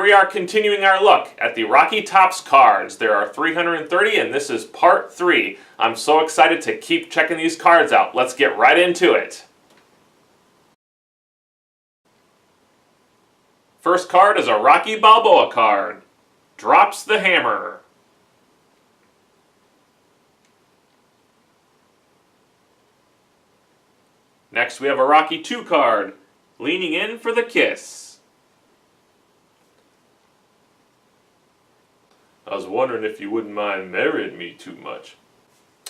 Here we are continuing our look at the Rocky Topps cards. There are 330 and this is part 3. I'm so excited to keep checking these cards out. Let's get right into it. First card is a Rocky Balboa card. Drops the hammer. Next we have a Rocky 2 card. Leaning in for the kiss. I was wondering if you wouldn't mind marrying me too much.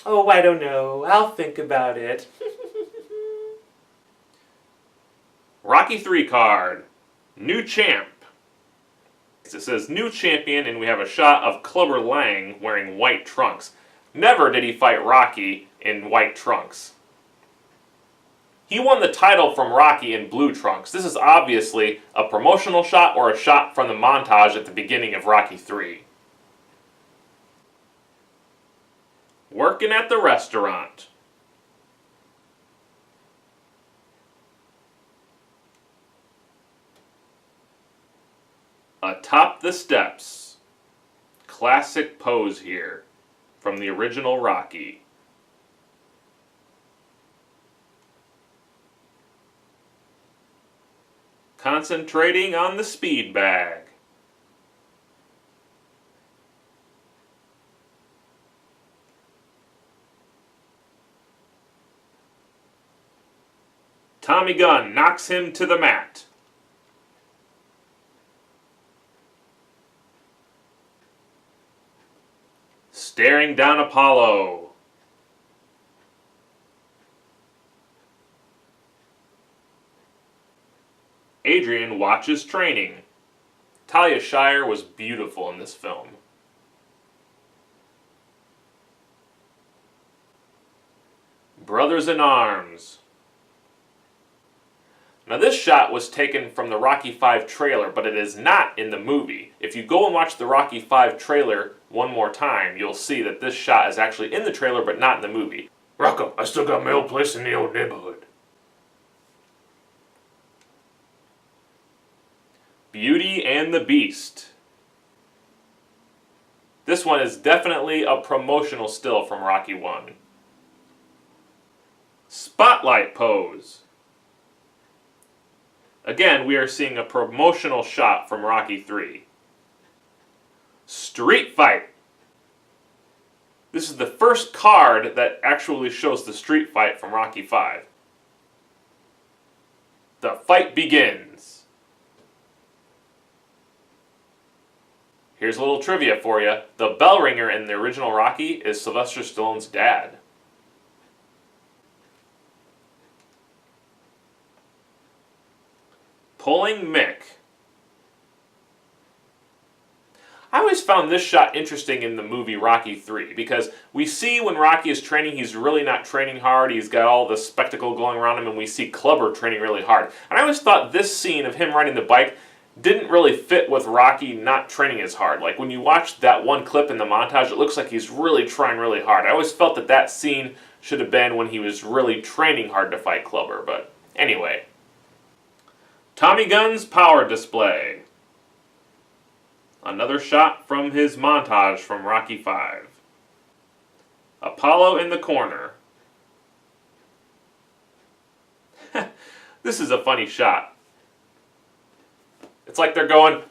Oh, I don't know. I'll think about it. Rocky 3 card. New champ. It says new champion and we have a shot of Clubber Lang wearing white trunks. Never did he fight Rocky in white trunks. He won the title from Rocky in blue trunks. This is obviously a promotional shot or a shot from the montage at the beginning of Rocky 3. Working at the restaurant. Atop the steps. Classic pose here from the original Rocky. Concentrating on the speed bag. Tommy Gunn knocks him to the mat. Staring down Apollo. Adrian watches training. Talia Shire was beautiful in this film. Brothers in Arms. Now this shot was taken from the Rocky 5 trailer, but it is not in the movie. If you go and watch the Rocky 5 trailer one more time, you'll see that this shot is actually in the trailer, but not in the movie. Rocco, I still got my old place in the old neighborhood. Beauty and the Beast. This one is definitely a promotional still from Rocky 1. Spotlight pose. Again, we are seeing a promotional shot from Rocky 3. Street fight. This is the first card that actually shows the street fight from Rocky 5. The fight begins. Here's a little trivia for you. The bell ringer in the original Rocky is Sylvester Stallone's dad. Pulling Mick. I always found this shot interesting in the movie Rocky 3 because we see when Rocky is training, he's really not training hard. He's got all the spectacle going around him and we see Clubber training really hard. And I always thought this scene of him riding the bike didn't really fit with Rocky not training as hard. Like when you watch that one clip in the montage, it looks like he's really trying really hard. I always felt that that scene should have been when he was really training hard to fight Clubber, but anyway. Tommy Gunn's power display. Another shot from his montage from Rocky 5. Apollo in the corner. This is a funny shot. It's like they're going,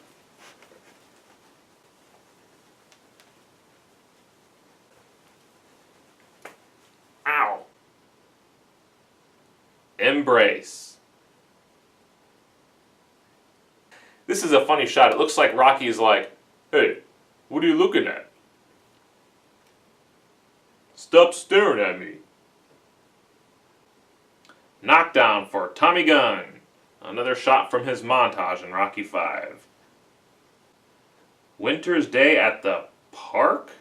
ow. Embrace. This is a funny shot. It looks like Rocky's like, hey, what are you looking at? Stop staring at me. Knockdown for Tommy Gunn. Another shot from his montage in Rocky 5. Winter's Day at the park?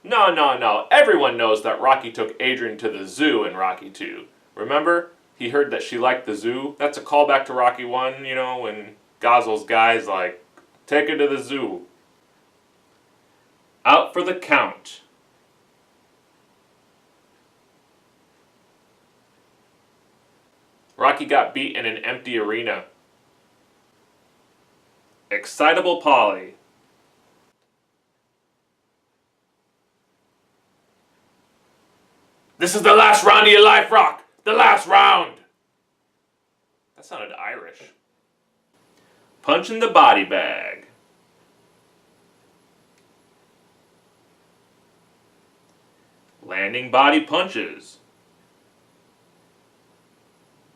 No. Everyone knows that Rocky took Adrian to the zoo in Rocky 2. Remember? He heard that she liked the zoo. That's a callback to Rocky 1, you know, when Gossel's guy's like, take her to the zoo. Out for the count. Rocky got beat in an empty arena. Excitable Paulie. This is the last round of your life, Rock! The last round! That sounded Irish. Punch in the body bag. Landing body punches.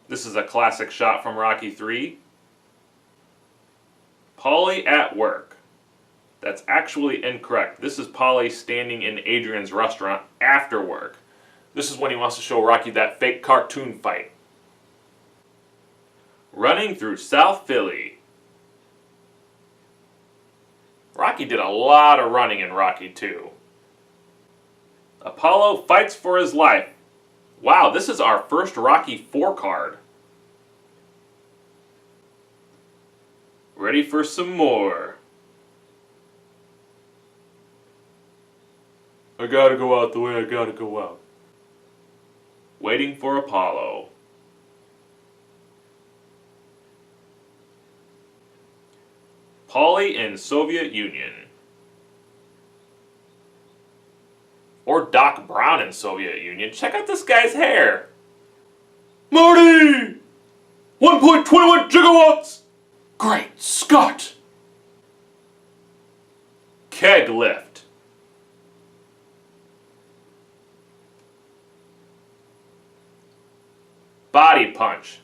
This is a classic shot from Rocky III. Paulie at work. That's actually incorrect. This is Paulie standing in Adrian's restaurant after work. This is when he wants to show Rocky that fake cartoon fight. Running through South Philly. Rocky did a lot of running in Rocky II. Apollo fights for his life. Wow, this is our first Rocky IV card. Ready for some more. I gotta go out the way I gotta go out. Waiting for Apollo. Paulie in Soviet Union. Or Doc Brown in Soviet Union. Check out this guy's hair. Marty! 1.21 gigawatts! Great Scott! Keg lift. Body punch.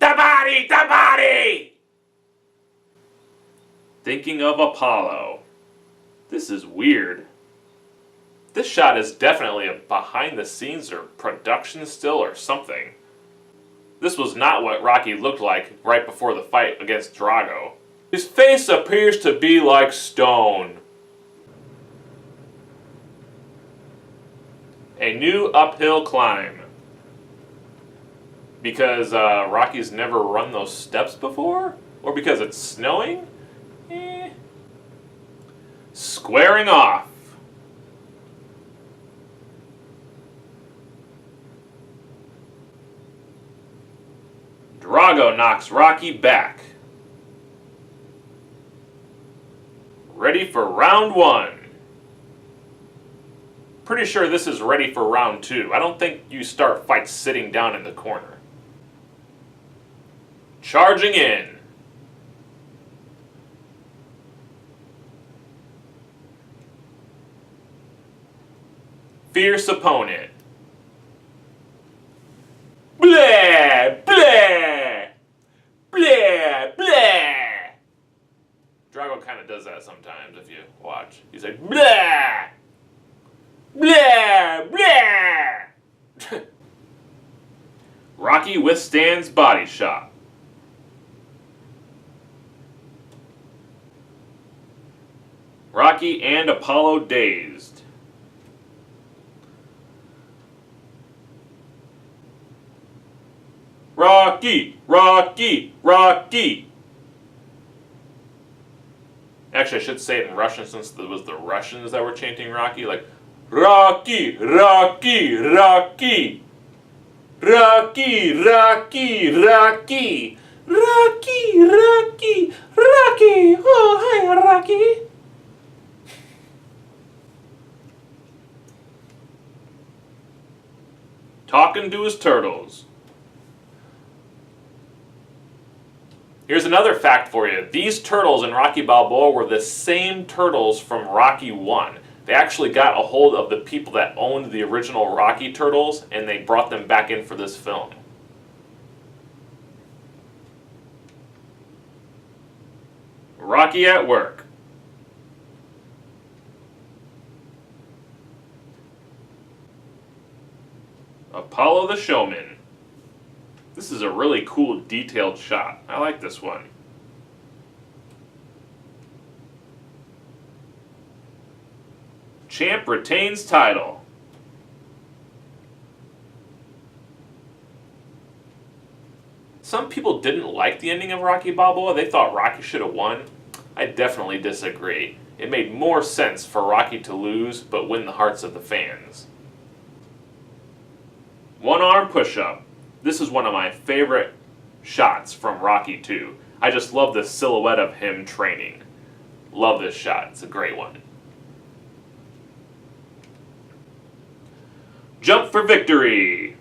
The body! The body! Thinking of Apollo. This is weird. This shot is definitely a behind the scenes or production still or something. This was not what Rocky looked like right before the fight against Drago. His face appears to be like stone. A new uphill climb. Because Rocky's never run those steps before? Or because it's snowing? Squaring off. Drago knocks Rocky back. Ready for round one. Pretty sure this is ready for round two. I don't think you start fights sitting down in the corner. Charging in. Fierce opponent. Blah, blah, blah, blah. Drago kind of does that sometimes if you watch. He's like, blah, blah, blah. Rocky withstands body shot. Rocky and Apollo dazed. Rocky! Rocky! Rocky! Actually, I should say it in Russian since it was the Russians that were chanting Rocky. Like, Rocky! Rocky! Rocky! Rocky! Rocky! Rocky! Rocky! Rocky! Rocky! Oh, hi, Rocky! Talking to his turtles. Here's another fact for you. These turtles in Rocky Balboa were the same turtles from Rocky 1. They actually got a hold of the people that owned the original Rocky turtles and they brought them back in for this film. Rocky at work. Apollo the Showman. This is a really cool detailed shot. I like this one. Champ retains title. Some people didn't like the ending of Rocky Balboa. They thought Rocky should have won. I definitely disagree. It made more sense for Rocky to lose but win the hearts of the fans. One arm push-up. This is one of my favorite shots from Rocky II. I just love the silhouette of him training. Love this shot. It's a great one. Jump for victory.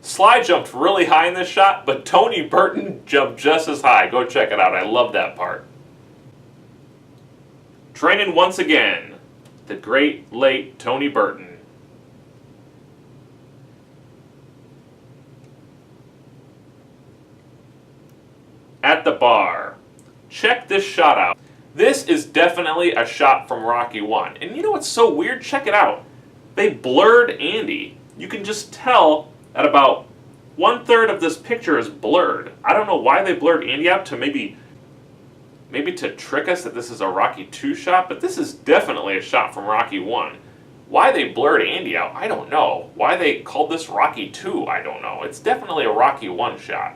Sly jumped really high in this shot, but Tony Burton jumped just as high. Go check it out. I love that part. Training once again. The great late Tony Burton. At the bar. Check this shot out. This is definitely a shot from Rocky 1. And you know what's so weird? Check it out. They blurred Andy. You can just tell that about 1/3 of this picture is blurred. I don't know why they blurred Andy out, to maybe to trick us that this is a Rocky 2 shot, but this is definitely a shot from Rocky 1. Why they blurred Andy out, I don't know. Why they called this Rocky 2, I don't know. It's definitely a Rocky 1 shot.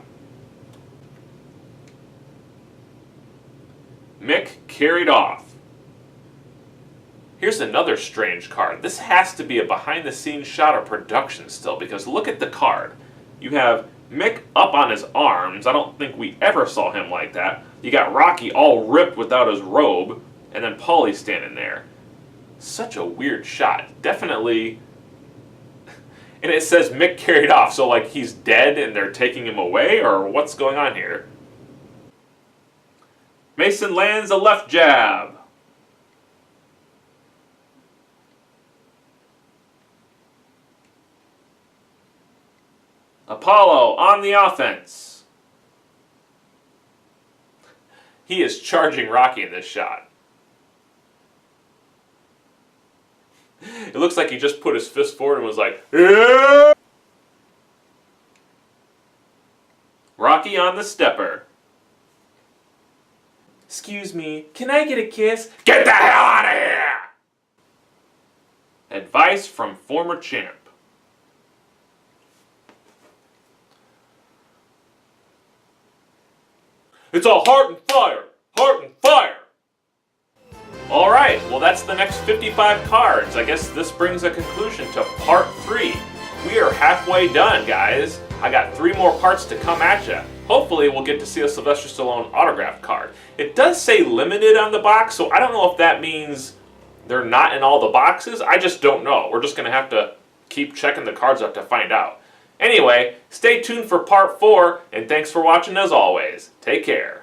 Mick carried off. Here's another strange card. This has to be a behind-the-scenes shot of production still, because look at the card. You have Mick up on his arms. I don't think we ever saw him like that. You got Rocky all ripped without his robe, and then Paulie standing there. Such a weird shot. Definitely. And it says Mick carried off, so like he's dead and they're taking him away, or what's going on here? Mason lands a left jab. Apollo on the offense. He is charging Rocky in this shot. It looks like he just put his fist forward and was like, yeah! Rocky on the stepper. Excuse me, can I get a kiss? Get the hell out of here! Advice from former champ. It's a heart and fire! Heart and fire! Alright, well that's the next 55 cards. I guess this brings a conclusion to part 3. We are halfway done, guys. I got 3 more parts to come at ya. Hopefully we'll get to see a Sylvester Stallone autograph card. It does say limited on the box, so I don't know if that means they're not in all the boxes. I just don't know. We're just going to have to keep checking the cards out to find out. Anyway, stay tuned for part 4, and thanks for watching as always. Take care.